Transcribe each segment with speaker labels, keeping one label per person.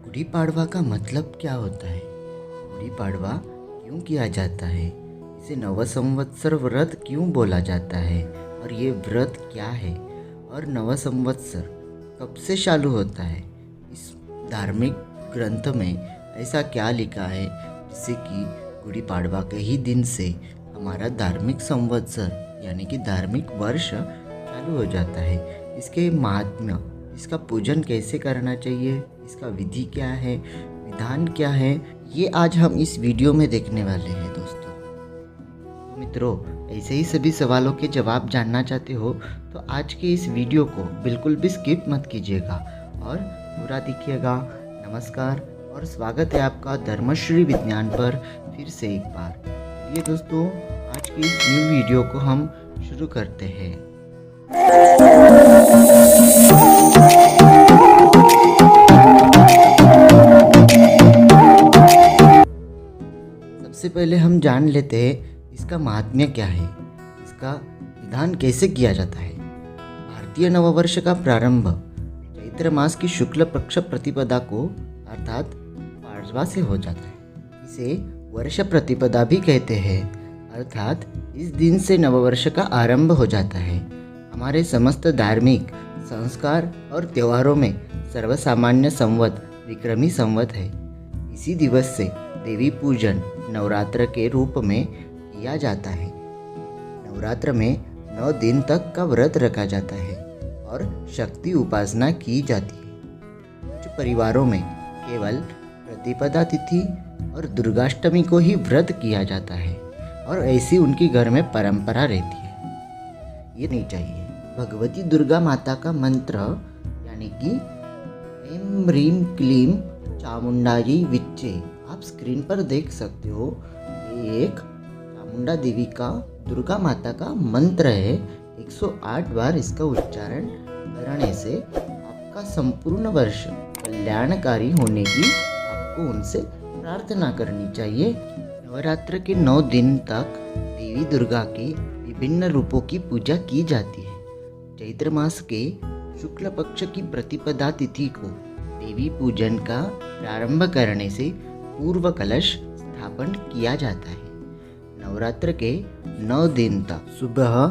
Speaker 1: गुड़ी पाड़वा का मतलब क्या होता है? गुड़ी पाड़वा क्यों किया जाता है? इसे नव संवत्सर व्रत क्यों बोला जाता है? और ये व्रत क्या है? और नव संवत्सर कब से चालू होता है? इस धार्मिक ग्रंथ में ऐसा क्या लिखा है जिससे कि गुड़ी पाड़वा के ही दिन से हमारा धार्मिक संवत्सर यानी कि धार्मिक वर्ष चालू हो जाता है? इसके महात्म्य, इसका पूजन कैसे करना चाहिए, इसका विधि क्या है, विधान क्या है, ये आज हम इस वीडियो में देखने वाले हैं दोस्तों। तो मित्रों, ऐसे ही सभी सवालों के जवाब जानना चाहते हो तो आज के इस वीडियो को बिल्कुल भी स्किप मत कीजिएगा और पूरा देखिएगा। नमस्कार और स्वागत है आपका धर्मश्री विज्ञान पर फिर से एक बार। ये दोस्तों, आज की इस न्यू वीडियो को हम शुरू करते हैं। सबसे पहले हम जान लेते हैं इसका महात्म्य क्या है, इसका विधान कैसे किया जाता है। भारतीय नववर्ष का प्रारंभ चैत्र मास की शुक्ल पक्ष प्रतिपदा को अर्थात पाड़वा से हो जाता है। इसे वर्ष प्रतिपदा भी कहते हैं, अर्थात इस दिन से नववर्ष का आरंभ हो जाता है। हमारे समस्त धार्मिक संस्कार और त्योहारों में सर्वसामान्य संवत विक्रमी संवत है। इसी दिवस से देवी पूजन नवरात्र के रूप में किया जाता है। नवरात्र में 9 दिन तक का व्रत रखा जाता है और शक्ति उपासना की जाती है। कुछ परिवारों में केवल प्रतिपदा तिथि और दुर्गाष्टमी को ही व्रत किया जाता है और ऐसी उनकी घर में परंपरा रहती है। ये नहीं चाहिए। भगवती दुर्गा माता का मंत्र यानी कि ऐं ह्रीं क्लीं चामुंडाई विच्चे आप स्क्रीन पर देख सकते हो। ये एक चामुंडा देवी का, दुर्गा माता का मंत्र है। 108 बार इसका उच्चारण करने से आपका संपूर्ण वर्ष कल्याणकारी होने की आपको उनसे प्रार्थना करनी चाहिए। नवरात्र के 9 दिन तक देवी दुर्गा के विभिन्न रूपों की पूजा की जाती है। चैत्र मास के शुक्ल पक्ष की प्रतिपदा तिथि को देवी पूजन का प्रारंभ करने से पूर्व कलश स्थापन किया जाता है। नवरात्र के 9 दिन तक सुबह,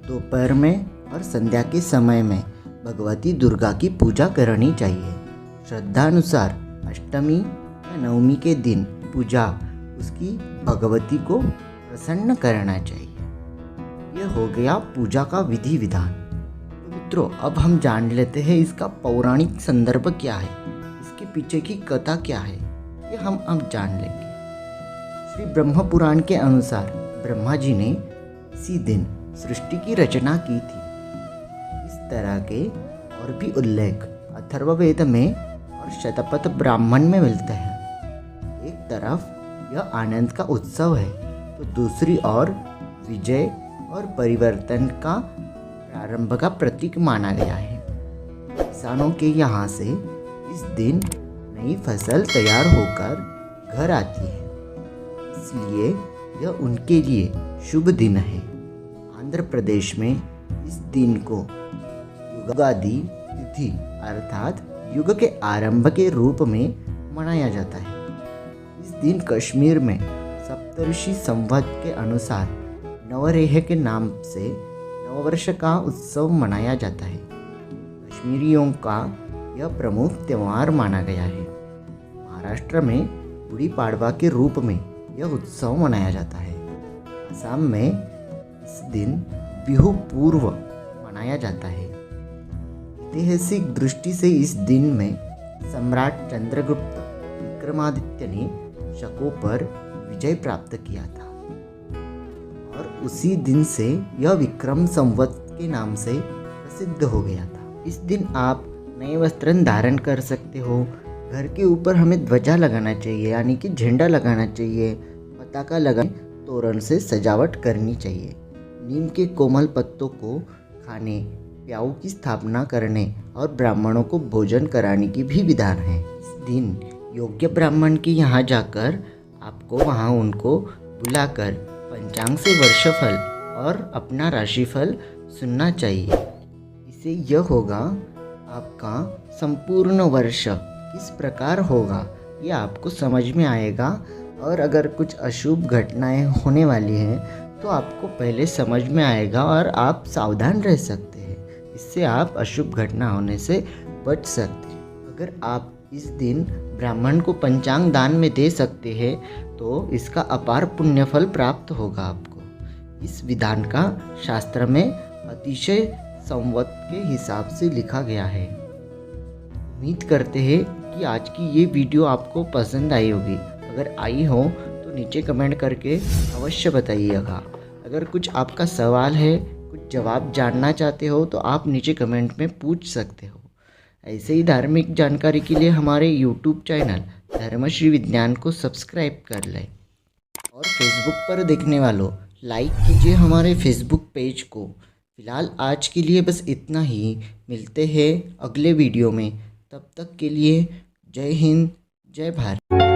Speaker 1: दोपहर में और संध्या के समय में भगवती दुर्गा की पूजा करनी चाहिए। श्रद्धानुसार अष्टमी या नवमी के दिन पूजा उसकी भगवती को प्रसन्न करना चाहिए। यह हो गया पूजा का विधि विधान। तो मित्रों, अब हम जान लेते हैं इसका पौराणिक संदर्भ क्या है, इसके पीछे की कथा क्या है, ये हम अब जान लेंगे। श्री ब्रह्म पुराण के अनुसार ब्रह्मा जी ने इसी दिन सृष्टि की रचना की थी। इस तरह के और भी उल्लेख अथर्ववेद में और शतपथ ब्राह्मण में मिलते हैं। एक तरफ यह आनंद का उत्सव है तो दूसरी ओर विजय और परिवर्तन का प्रारंभ का प्रतीक माना गया है। किसानों के यहाँ से इस दिन नई फसल तैयार होकर घर आती है, इसलिए यह उनके लिए शुभ दिन है। आंध्र प्रदेश में इस दिन को युगादि तिथि अर्थात युग के आरंभ के रूप में मनाया जाता है। इस दिन कश्मीर में सप्तऋषि संवत के अनुसार नवरेह के नाम से नववर्ष का उत्सव मनाया जाता है। कश्मीरियों का यह प्रमुख त्यौहार माना गया है। महाराष्ट्र में गुड़ी पाड़वा के रूप में यह उत्सव मनाया जाता है। असम में इस दिन बिहू पूर्व मनाया जाता है। ऐतिहासिक दृष्टि से इस दिन में सम्राट चंद्रगुप्त विक्रमादित्य ने शकों पर विजय प्राप्त किया था और उसी दिन से यह विक्रम संवत के नाम से प्रसिद्ध हो गया था। इस दिन आप नए वस्त्र धारण कर सकते हो। घर के ऊपर हमें ध्वजा लगाना चाहिए यानी कि झंडा लगाना चाहिए, पताका लगाने, तोरण से सजावट करनी चाहिए। नीम के कोमल पत्तों को खाने, प्याऊ की स्थापना करने और ब्राह्मणों को भोजन कराने की भी विधान है। इस दिन योग्य ब्राह्मण के यहाँ जाकर आपको वहाँ उनको बुलाकर पंचांग से वर्षफल और अपना राशिफल सुनना चाहिए। इससे यह होगा आपका संपूर्ण वर्ष किस प्रकार होगा ये आपको समझ में आएगा। और अगर कुछ अशुभ घटनाएं होने वाली हैं तो आपको पहले समझ में आएगा और आप सावधान रह सकते हैं। इससे आप अशुभ घटना होने से बच सकते हैं। अगर आप इस दिन ब्राह्मण को पंचांग दान में दे सकते हैं तो इसका अपार पुण्य फल प्राप्त होगा आपको। इस विधान का शास्त्र में अतिशय संवत के हिसाब से लिखा गया है। उम्मीद करते हैं कि आज की ये वीडियो आपको पसंद आई होगी। अगर आई हो तो नीचे कमेंट करके अवश्य बताइएगा। अगर कुछ आपका सवाल है, कुछ जवाब जानना चाहते हो तो आप नीचे कमेंट में पूछ सकते हो। ऐसे ही धार्मिक जानकारी के लिए हमारे YouTube चैनल धर्मश्री विज्ञान को सब्सक्राइब कर लें। और फेसबुक पर देखने वालों लाइक कीजिए हमारे फेसबुक पेज को। फिलहाल आज के लिए बस इतना ही। मिलते हैं अगले वीडियो में। तब तक के लिए जय हिंद, जय भारत।